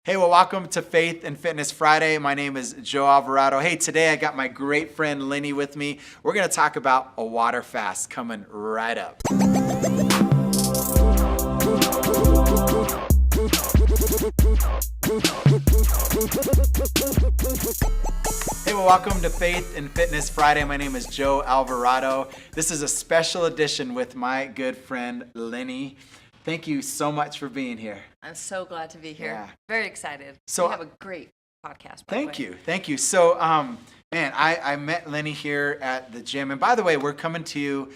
Hey, well, welcome to Faith and Fitness Friday. My name is Joe Alvarado. Hey, today I got my great friend Lynnie with me. We're going to talk about a water fast coming right up. Hey, well, welcome to Faith and Fitness Friday. My name is Joe Alvarado. This is a special edition with my good friend Lynnie. Thank you so much for being here. I'm so glad to be here. Yeah. Very excited. So we have a great podcast. Thank you. So, man, I met Lynnie here at the gym. And by the way, we're coming to you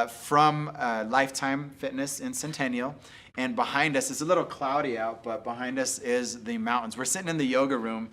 from Lifetime Fitness in Centennial. And behind us, it's a little cloudy out, but behind us is the mountains. We're sitting in the yoga room,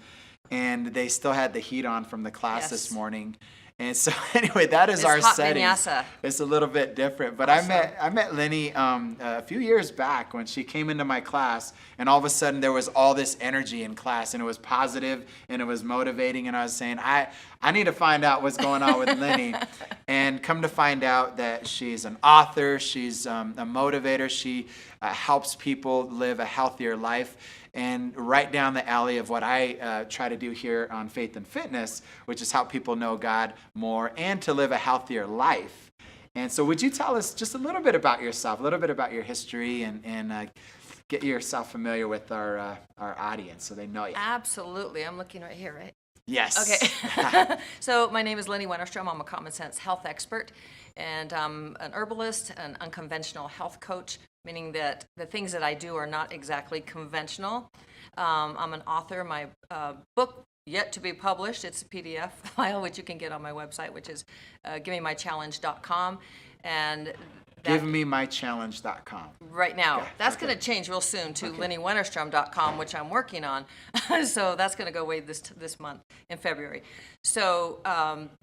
and they still had the heat on from the class this morning. And so anyway, that is our setting. Vinyasa. It's a little bit different. But Awesome. I met Lynnie a few years back when she came into my class, and all of a sudden there was all this energy in class, and it was positive and it was motivating. And I was saying, I need to find out what's going on with Lynnie. And come to find out that she's an author, she's a motivator, she helps people live a healthier life. And right down the alley of what I try to do here on Faith and Fitness, which is help people know God more and to live a healthier life. And so would you tell us just a little bit about yourself, a little bit about your history, and get yourself familiar with our audience so they know you? Absolutely. I'm looking right here, right? Yes. Okay. So my name is Lynnie Wennerstrom. I'm a common sense health expert, and I'm an herbalist, an unconventional health coach, meaning that the things that I do are not exactly conventional. I'm an author. My book, yet to be published, it's a PDF file, which you can get on my website, which is givememychallenge.com. And GiveMeMyChallenge.com. right now. Okay, That's okay. going to change real soon to LynnieWennerstrom.com, which I'm working on. So that's going to go away this month in February. So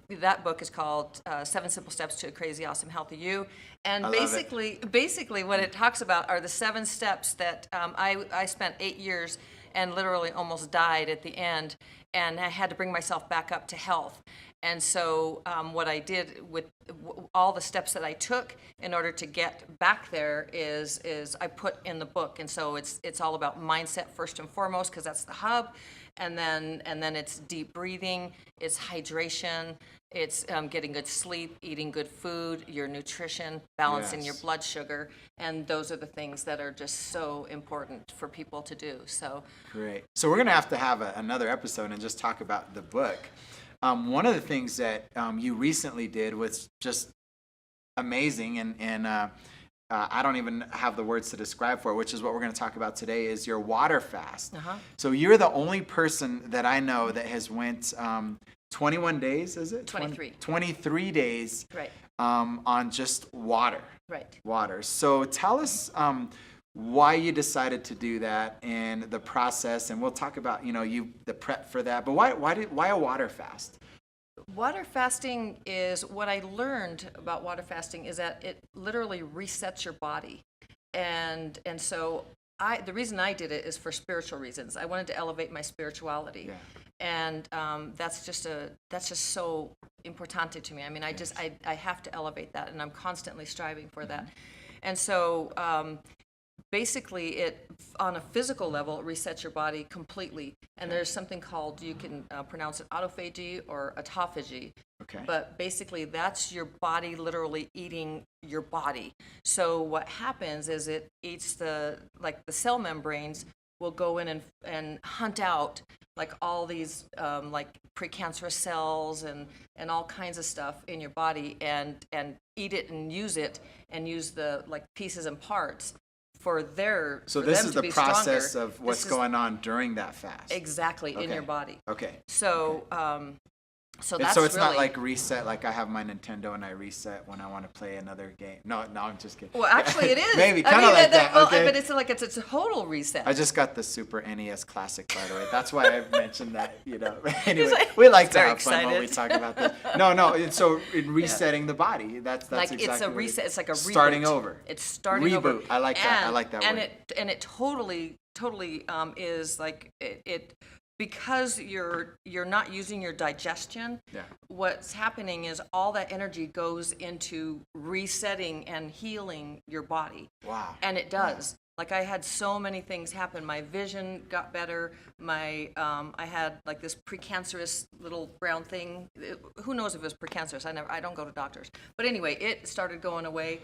that book is called 7 Simple Steps to a Crazy Awesome Healthy You. And basically what it talks about are the 7 steps that I spent 8 years and literally almost died at the end, and I had to bring myself back up to health. And so what I did with all the steps that I took in order to get back there is I put in the book. And so it's all about mindset first and foremost, because that's the hub. And then it's deep breathing, it's hydration, it's getting good sleep, eating good food, your nutrition, balancing your blood sugar. And those are the things that are just so important for people to do. So Great. So we're going to have another episode and just talk about the book. One of the things that you recently did was just amazing, and I don't even have the words to describe for it, which is what we're going to talk about today, is your water fast. Uh-huh. So you're the only person that I know that has went 21 days, is it? 23. 23 days Right. on just water. Right. Water. So tell us why you decided to do that and the process, and we'll talk about the prep for that. But why a water fast? Water fasting is what I learned about water fasting is that it literally resets your body, and so the reason I did it is for spiritual reasons. I wanted to elevate my spirituality, and that's just so importante to me. I mean, I have to elevate that, and I'm constantly striving for that, and so. Basically, it on a physical level, it resets your body completely. And there's something called, you can pronounce it autophagy or autophagy. Okay. But basically, that's your body literally eating your body. So what happens is it eats the cell membranes will go in and hunt out like all these like precancerous cells and all kinds of stuff in your body and eat it and use the like pieces and parts. So this is the process of what's going on during that fast. Exactly, in your body. Okay. So So it's really, not like reset, like I have my Nintendo and I reset when I want to play another game. No, I'm just kidding. Well, actually, it is. Maybe kind of like that. Well, okay. but it's a total reset. I just got the Super NES Classic, by the way. That's why I mentioned that. Anyway, we like to have fun when we talk about this. No. So in resetting the body, that's like exactly it's a reset. It's like a reboot. Starting over. It's starting reboot. over. I like that. I like that word. It totally is like it. Because you're not using your digestion, what's happening is all that energy goes into resetting and healing your body. Wow. And it does. Like I had so many things happen. My vision got better. I had like this precancerous little brown thing. Who knows if it was precancerous? I don't go to doctors. But anyway, it started going away.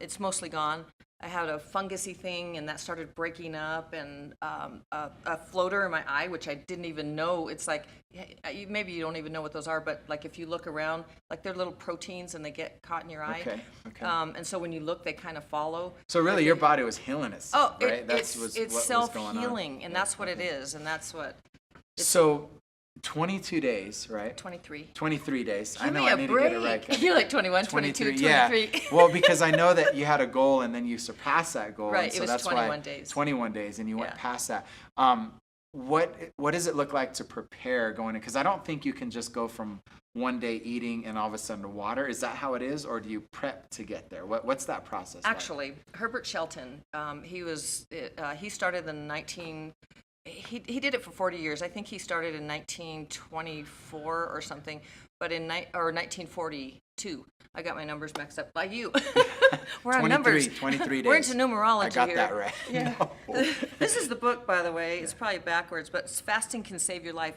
It's mostly gone. I had a fungusy thing, and that started breaking up, and a floater in my eye, which I didn't even know. It's like, maybe you don't even know what those are, but like if you look around, like they're little proteins, and they get caught in your eye. Okay. And so when you look, they kind of follow. So really, your body was healing itself, right? It's self-healing, and that's what it is, and that's what. So 22 days, right? 23. 23 days. I Give know me I a need break. to get it right. You're like 21, 22, 23. Yeah. Well, because I know that you had a goal and then you surpassed that goal. Right, And so it was that's 21 why days. 21 days, and you went Yeah. past that. What does it look like to prepare going in? Because I don't think you can just go from one day eating and all of a sudden to water. Is that how it is, or do you prep to get there? What's that process like? Actually, Herbert Shelton, he started in he did it for 40 years. I think he started in 1924 or something, but in 1942. I got my numbers mixed up. Like you. We're on numbers. 23 days. We're into numerology I got here. that right. Yeah. No. This is the book, by the way. It's probably backwards, but Fasting Can Save Your Life.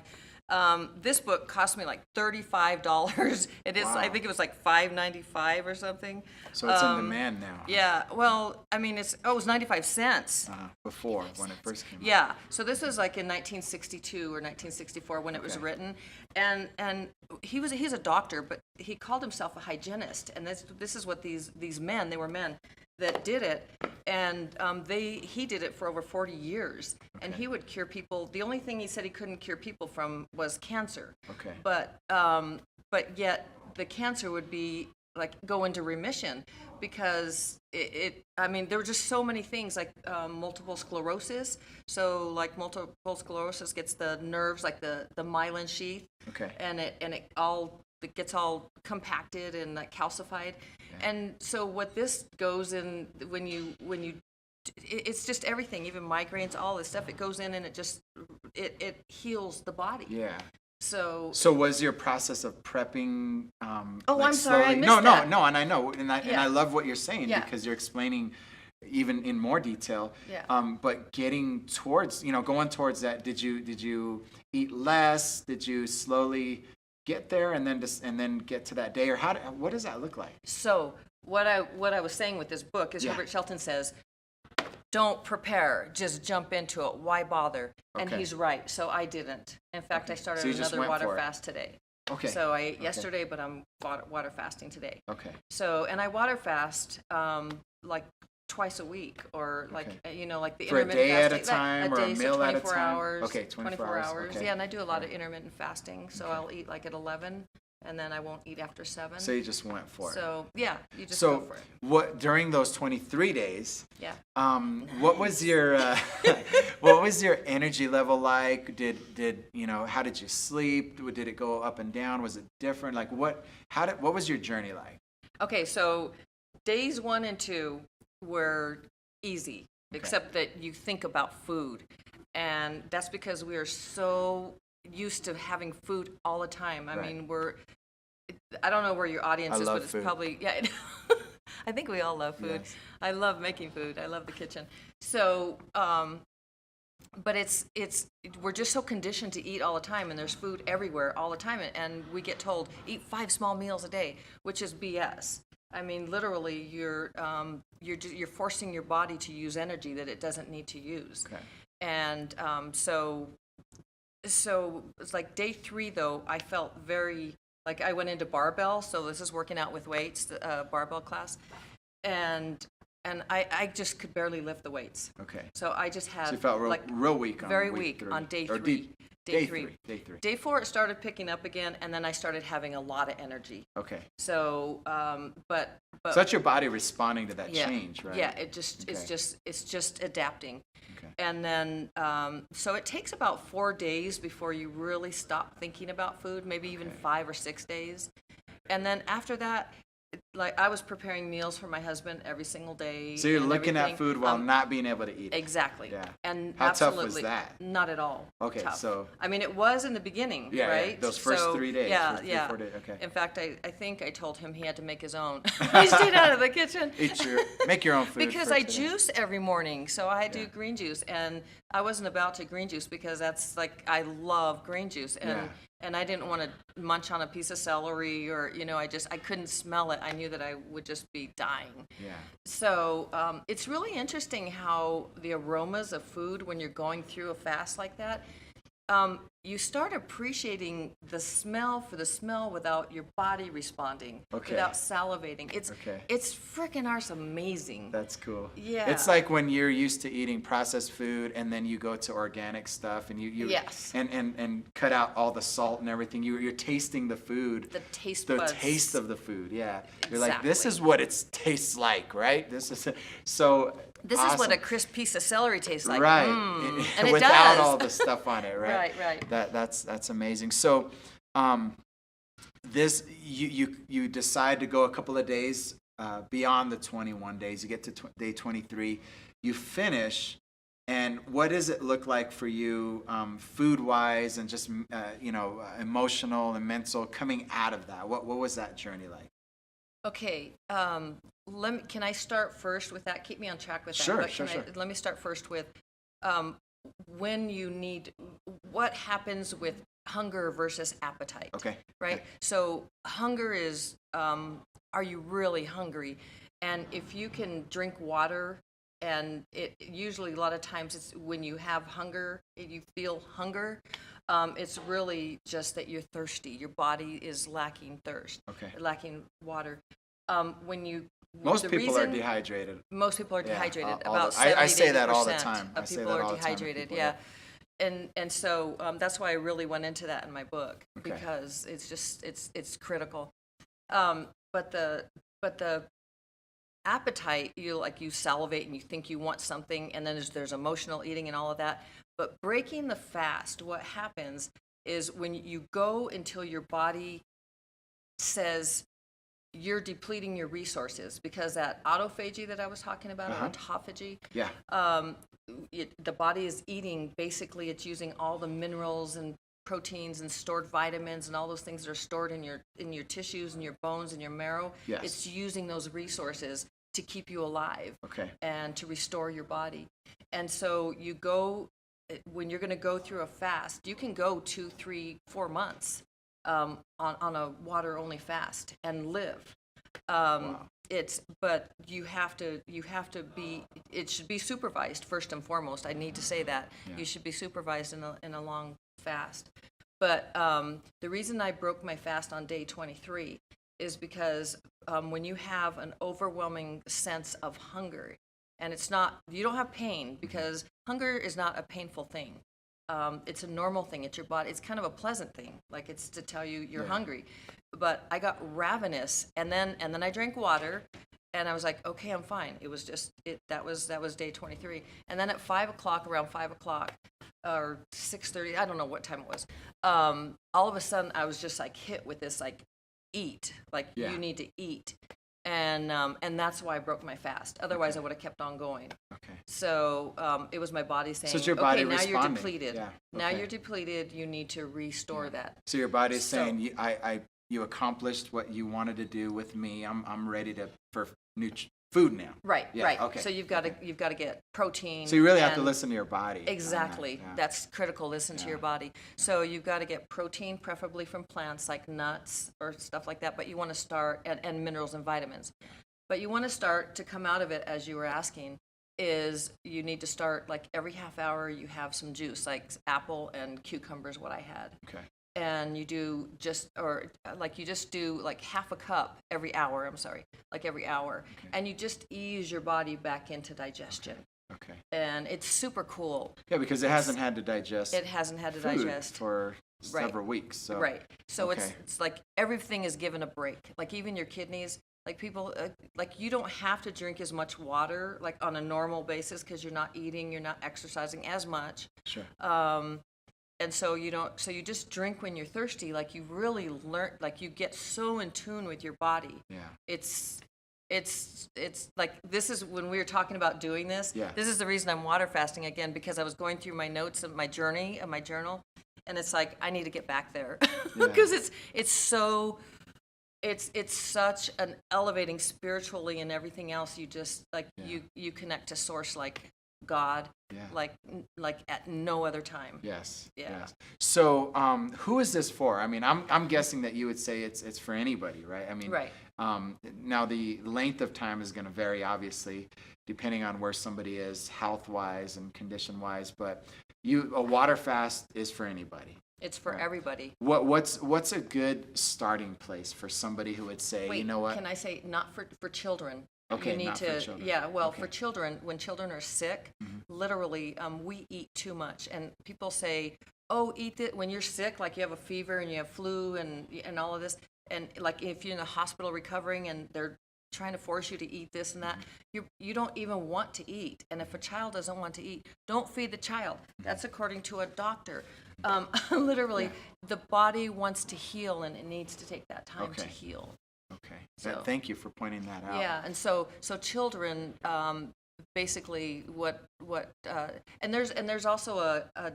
This book cost me like $35. It is. Wow. I think it was like $5.95 or something. So it's in demand now. Yeah. Well, I mean, it was 95 cents. Before, when it first came out. Yeah. So this was like in 1962 or 1964 when it was written, and he's a doctor, but he called himself a hygienist, and this is what these men, they were men that did it, and he did it for over 40 years, and he would cure people. The only thing he said he couldn't cure people from was cancer. Okay. But yet the cancer would be like go into remission because I mean, there were just so many things like multiple sclerosis. So like multiple sclerosis gets the nerves, like the myelin sheath, and it gets all compacted and like calcified. Yeah. And so what this goes in when you it's just everything, even migraines, all this stuff. It goes in and it heals the body. Yeah. So was your process of prepping? I'm sorry, slowly? I missed that. No, and I know, and I love what you're saying because you're explaining even in more detail. Yeah. But getting towards, going towards that, did you eat less? Did you slowly get there and then get to that day, or what does that look like? So what I was saying with this book is Herbert Shelton says, don't prepare, just jump into it. Why bother? And he's right. So I didn't. In fact, I started another water fast today. Okay. So I ate yesterday, but I'm water fasting today. Okay. So, and I water fast like twice a week, or like like the for a intermittent day fasting, at a time, or a meal at a time. Hours, okay, 24 hours. Okay. Yeah, and I do a lot of intermittent fasting. So I'll eat like at 11, and then I won't eat after 7. So you just went for it. So yeah, you just go for it. What during those 23 days? Yeah. What was your what was your energy level like? Did how did you sleep? Did it go up and down? Was it different? Like what was your journey like? Okay, so days 1 and 2 were easy, except that you think about food, and that's because we are so used to having food all the time. I mean, I don't know where your audience is, but it's food. probably I think we all love food. Yes. I love making food. I love the kitchen. So but we're just so conditioned to eat all the time, and there's food everywhere all the time, and we get told eat 5 small meals a day, which is BS. I mean, literally, you're forcing your body to use energy that it doesn't need to use. Okay. And so it's like day 3 though. I felt very like I went into barbell. So this is working out with weights, barbell class, and I just could barely lift the weights. Okay. So I just had So you felt real weak on very week weak 3. on day Or 3. Day 3. Day 3. Day 4 it started picking up again, and then I started having a lot of energy. Okay. So, but So that's your body responding to that change, right? Yeah, it's just adapting. Okay. And then, so it takes about 4 days before you really stop thinking about food, maybe even 5 or 6 days. And then after that, like I was preparing meals for my husband every single day. So you're and looking at everything. food while not being able to eat it. Exactly. Yeah. And How tough absolutely was that? not at all. Okay, tough. so- I mean, it was in the beginning, Yeah, yeah, right? those first 3 days, Yeah, first 3, yeah. 4 days, okay. In fact, I think I told him he had to make his own. He stayed out of the kitchen. Make your own food. Because for I today. juice every morning, so I do Yeah. green juice, and I wasn't about to green juice because that's like I love green juice, and I didn't want to munch on a piece of celery or I couldn't smell it. I knew that I would just be dying. Yeah. So it's really interesting how the aromas of food when you're going through a fast like that. You start appreciating the smell for the smell without your body responding, Okay. without salivating. Okay. It's freaking arse amazing. That's cool. Yeah. It's like when you're used to eating processed food and then you go to organic stuff and you Yes. and cut out all the salt and everything. You're tasting the food. The taste The buds. taste of the food. Yeah. You're like, this Exactly. is what it tastes like, right? This is so This is what awesome. a crisp piece of celery tastes like. Right. And it Without does. all the stuff on it, right? Right. That's amazing. So, this you decide to go a couple of days beyond the 21 days. You get to day 23. You finish, and what does it look like for you, food wise, and just emotional and mental coming out of that? What was that journey like? Okay. Can I start first with that? Keep me on track with that. Sure, But sure. Let me start first with what happens with hunger versus appetite. Okay. Right? Okay. So hunger is, are you really hungry? And if you can drink water, and it usually a lot of times it's when you have hunger, if you feel hunger, it's really just that you're thirsty. Your body is lacking thirst, Okay. lacking water. Most the people are reason- dehydrated. Most people are Yeah, dehydrated. all About the- I 70 say that all the 80% time. I of say people that are all the time to dehydrated. people, Yeah. And so that's why I really went into that in my book, Okay. because it's just it's critical. But the appetite, you salivate and you think you want something, and then there's emotional eating and all of that. But breaking the fast, what happens is when you go until your body says you're depleting your resources, because that autophagy that I was talking about, or autophagy, Yeah. the body is eating, basically it's using all the minerals and proteins and stored vitamins and all those things that are stored in your tissues and your bones and your marrow. Yes. It's using those resources to keep you alive Okay. and to restore your body. And so when you're going to go through a fast, you can go 2, 3, 4 months on a water only fast and live. Wow. But you have to be, it should be supervised first and foremost. I need to say that. Yeah. You should be supervised in a long fast. But the reason I broke my fast on day 23 is because when you have an overwhelming sense of hunger, and you don't have pain, because hunger is not a painful thing. It's a normal thing. It's your body. It's kind of a pleasant thing. Like, it's to tell you you're hungry. But I got ravenous, and then I drank water, and I was like, okay, I'm fine. It was just that was day 23. And then at around 5 o'clock, or 6:30, I don't know what time it was. All of a sudden, I was just like hit with this eat, you need to eat. And that's why I broke my fast. Otherwise, I would have kept on going. Okay. So it was my body saying, it's your body okay, now you're responding. depleted. Yeah. Now Okay. you're depleted. You need to restore that. So your body's So- saying, you accomplished what you wanted to do with me. I'm ready for new food now. Right, Yeah, right. okay, So you've got to get protein. So you really have to and- listen to your body. on that, Exactly. yeah. That's critical. Listen to your body. So you've got to get protein, preferably from plants like nuts or stuff like that. But you want to start, and minerals and vitamins. But you want to start to come out of it, as you were asking, is you need to start like every half hour you have some juice, like apple and cucumber is what I had. Okay. And you do you just do like half a cup every hour, every hour. Okay. And you just ease your body back into digestion. Okay. And it's super cool. Yeah, because it hasn't had to digest. It hasn't had to food digest. for Right. several weeks. So. Right. So Okay. it's like everything is given a break. Like even your kidneys, like people, you don't have to drink as much water like on a normal basis because you're not eating, you're not exercising as much. Sure. and so you don't, so you just drink when you're thirsty. Like you really learn, like you get so in tune with your body. Yeah. It's like, this is when we were talking about doing this. Yeah. This is the reason I'm water fasting again, because I was going through my notes of my journey of my journal, and it's like I need to get back there because it's such an elevating spiritually and everything else. You just like you connect to source like God, like at no other time. Yes. Yeah. Yes. So, who is this for? I mean, I'm guessing that you would say it's for anybody, right? I mean, Right. Now the length of time is going to vary, obviously, depending on where somebody is health-wise and condition-wise. But a water fast is for anybody. It's for everybody. What's a good starting place for somebody who would say, Wait, you know what? can I say not for children? Okay, You need not to, for children. yeah, well, Okay. for children, when children are sick, literally, we eat too much. And people say, oh, eat it when you're sick, like you have a fever and you have flu and all of this. And like if you're in the hospital recovering and they're trying to force you to eat this and that, you don't even want to eat. And if a child doesn't want to eat, don't feed the child. That's according to a doctor. Literally, the body wants to heal, and it needs to take that time to heal. Okay. So- Thank you for pointing that out. Yeah, and so children, basically and there's also a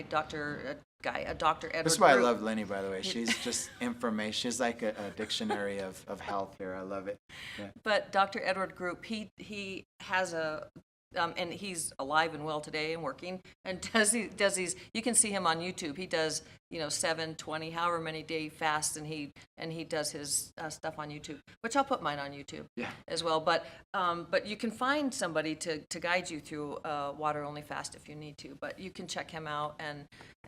Dr. Edward. This is why I Group. love Lynnie, by the way. She's just information. She's like a dictionary of health here. I love it. Yeah. But Dr. Edward Group, he has and he's alive and well today and working, and does these, you can see him on YouTube. He does, 7, 20, however many day fasts, and he does his stuff on YouTube, which I'll put mine on YouTube as well. But you can find somebody to guide you through a water only fast if you need to. But you can check him out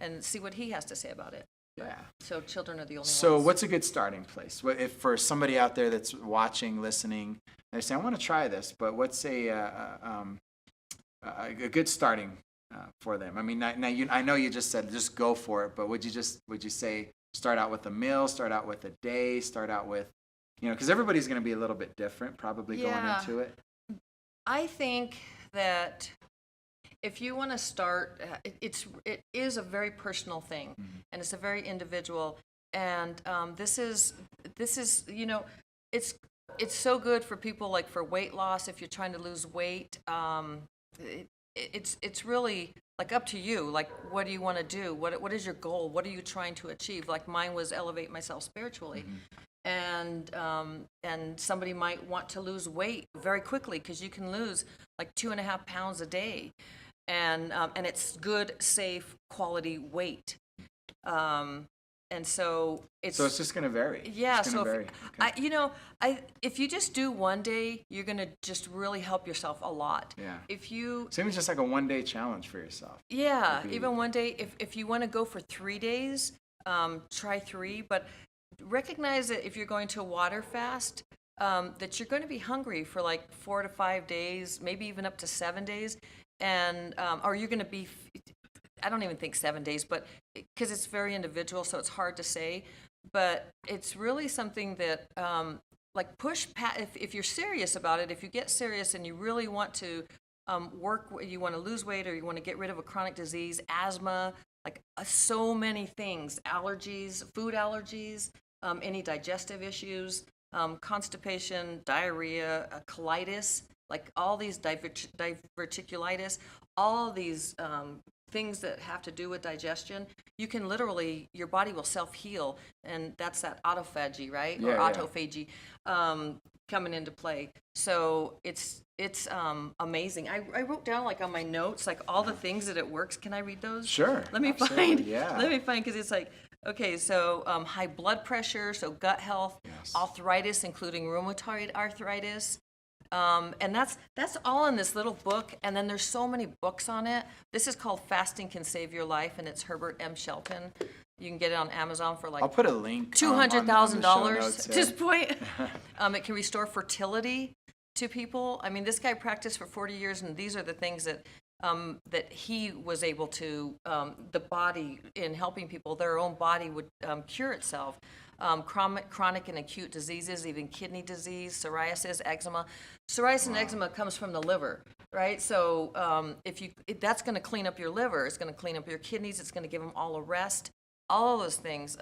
and see what he has to say about it. Yeah. So children are the only ones. So what's a good starting place? If for somebody out there that's watching, listening, they say, I want to try this, but what's a good starting for them? I mean, I know you just said just go for it, but would you say start out with a meal, start out with a day, start out with, because everybody's going to be a little bit different probably going into it. I think that if you want to start, it is a very personal thing, and it's a very individual. And this is it's so good for people like for weight loss. If you're trying to lose weight, it's really like up to you. Like, what do you want to do? What is your goal? What are you trying to achieve? Like mine was elevate myself spiritually. And somebody might want to lose weight very quickly, because you can lose like 2.5 pounds a day, and it's good, safe, quality weight. And so it's just going to vary. Yeah. It's gonna So vary. if you just do one day, you're going to just really help yourself a lot. Yeah. If you So even just like a 1-day challenge for yourself. Yeah, even one day. If you want to go for 3 days, try 3. But recognize that if you're going to a water fast, that you're going to be hungry for like 4 to 5 days, maybe even up to 7 days, and or you're going to be. I don't even think 7 days, but because it's very individual, so it's hard to say. But it's really something that, like, if you're serious about it, if you get serious and you really want to you want to lose weight, or you want to get rid of a chronic disease, asthma, like so many things, allergies, food allergies, any digestive issues, constipation, diarrhea, colitis, like all these diverticulitis, all these things that have to do with digestion, you can literally, your body will self-heal, and that's that autophagy, right? Yeah, or yeah. autophagy coming into play. So it's amazing. I wrote down like on my notes, like all the things that it works. Can I read those? Sure. Let me absolutely, find. Yeah. Let me find, because it's like, okay, so high blood pressure, so gut health, Yes. arthritis, including rheumatoid arthritis. And that's all in this little book, and then there's so many books on it. This is called Fasting Can Save Your Life, and it's Herbert M. Shelton. You can get it on Amazon for like I'll put a link. $200,000 at this point. It can restore fertility to people. I mean, this guy practiced for 40 years, and these are the things that that he was able to, the body, in helping people, their own body would cure itself. Chronic and acute diseases, even kidney disease, psoriasis, eczema. Psoriasis and eczema comes from the liver, right? So that's going to clean up your liver. It's going to clean up your kidneys. It's going to give them all a rest. All of those things.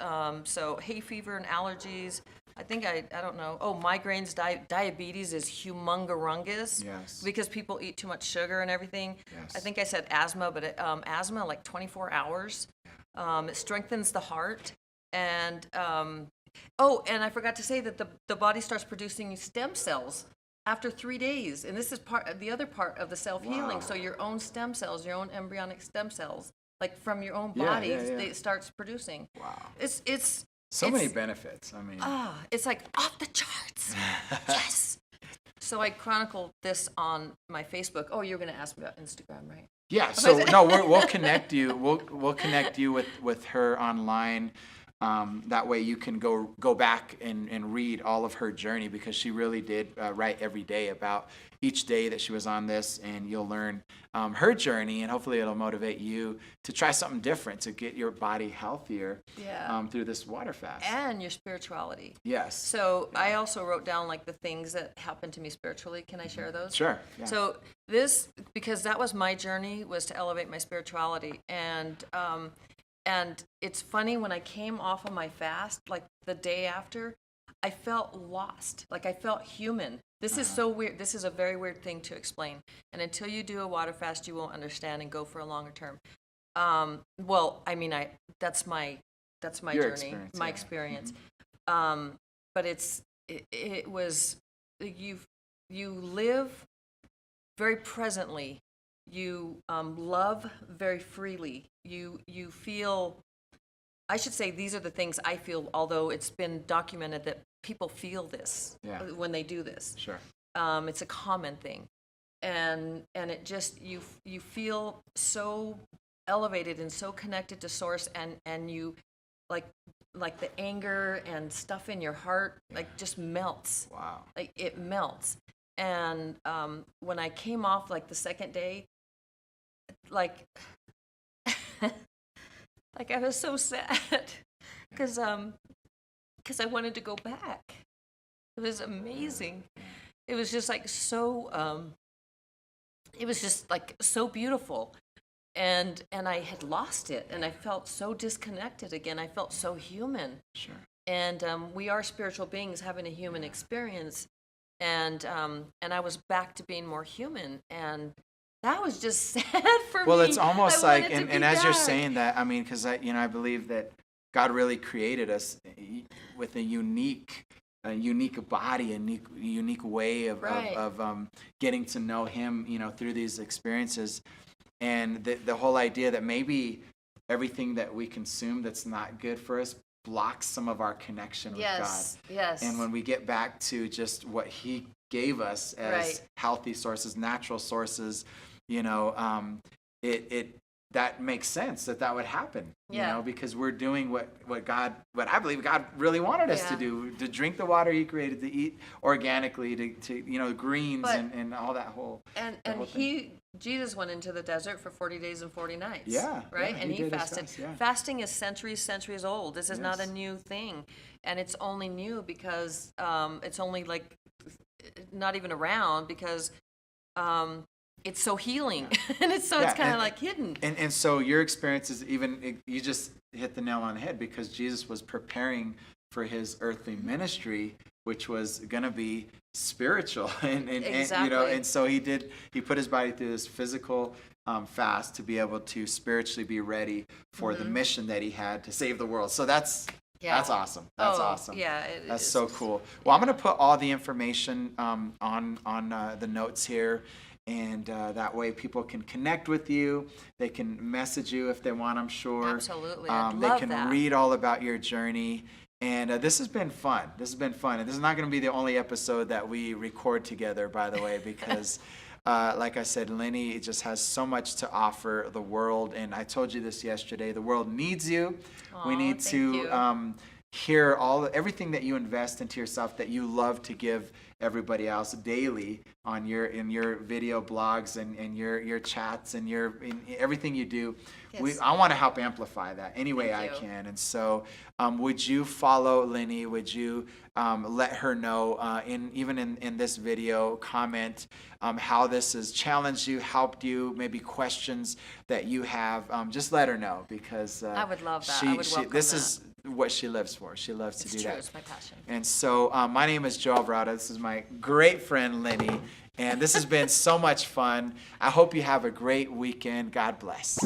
So hay fever and allergies. I think I don't know. Oh, migraines, diabetes is humongous. Yes. Because people eat too much sugar and everything. Yes. I think I said asthma, but asthma like 24 hours. It strengthens the heart. And and I forgot to say that the body starts producing stem cells after 3 days. And this is the other part of the self-healing. Wow. So your own stem cells, your own embryonic stem cells, like from your own body, it starts producing. Wow. It's so many benefits. I mean, it's like off the charts. Yes. So I chronicled this on my Facebook. Oh, you're going to ask me about Instagram, right? Yeah. So no, we'll connect you. We'll connect you with her online. That way you can go back and read all of her journey, because she really did write every day about each day that she was on this, and you'll learn her journey, and hopefully it'll motivate you to try something different to get your body healthier through this water fast. And your spirituality. Yes. So I also wrote down like the things that happened to me spiritually. Can I share those? Sure. Yeah. So because that was my journey, was to elevate my spirituality. And it's funny, when I came off of my fast, like the day after, I felt lost. Like I felt human. This is so weird. This is a very weird thing to explain. And until you do a water fast, you won't understand and go for a longer term. Well, I mean, that's my Your journey, my experience. But it was, you live very presently. You love very freely. You feel, I should say, these are the things I feel, although it's been documented that people feel this when they do this. Sure. It's a common thing. And it just, you feel so elevated and so connected to source, and you, like the anger and stuff in your heart, like just melts. Wow. Like it melts. And when I came off, like the second day, like like I was so sad because I wanted to go back. It was amazing. It was just like so it was just like so beautiful, and I had lost it, and I felt so disconnected again. I felt so human. Sure. And we are spiritual beings having a human experience, and I was back to being more human, and that was just sad for me. Well, it's almost like, and as you're back. saying that, I mean, because I believe that God really created us with a unique body, a unique way of getting to know Him, through these experiences, and the whole idea that maybe everything that we consume that's not good for us blocks some of our connection with God. Yes. And when we get back to just what He gave us as healthy sources, natural sources, that makes sense that would happen, because we're doing what I believe God really wanted us to do, to drink the water He created, to eat organically, to greens and all that whole. And Jesus went into the desert for 40 days and 40 nights. Yeah. Right? Yeah, and he fasted. Fast, yeah. Fasting is centuries old. This is not a new thing. And it's only new because it's only like not even around because it's so healing. And it's kind of like hidden. And so your experience is you just hit the nail on the head, because Jesus was preparing for His earthly ministry, which was going to be spiritual, Exactly. and so he put His body through this physical fast to be able to spiritually be ready for the mission that He had to save the world. So that's awesome. That's awesome. Yeah, that's so cool. Well, I'm going to put all the information on the notes here. And that way people can connect with you. They can message you if they want, I'm sure. Absolutely. They can read all about your journey. And this has been fun. And this is not going to be the only episode that we record together, by the way, because like I said, Lynnie just has so much to offer the world. And I told you this yesterday. The world needs you. Aw, we need to hear everything that you invest into yourself, that you love to give everybody else daily in your video blogs and your chats and in everything you do. Yes. I want to help amplify that any way I Thank you. can. And so would you follow Lynnie? Would you let her know even in this video, comment how this has challenged you, helped you, maybe questions that you have. Just let her know, because I would love that. I would welcome this that. is what she lives for. She loves to It's do true. that. It's my passion. And so my name is Joe Alvarado. This is my great friend Lynnie. And this has been so much fun. I hope you have a great weekend. God bless.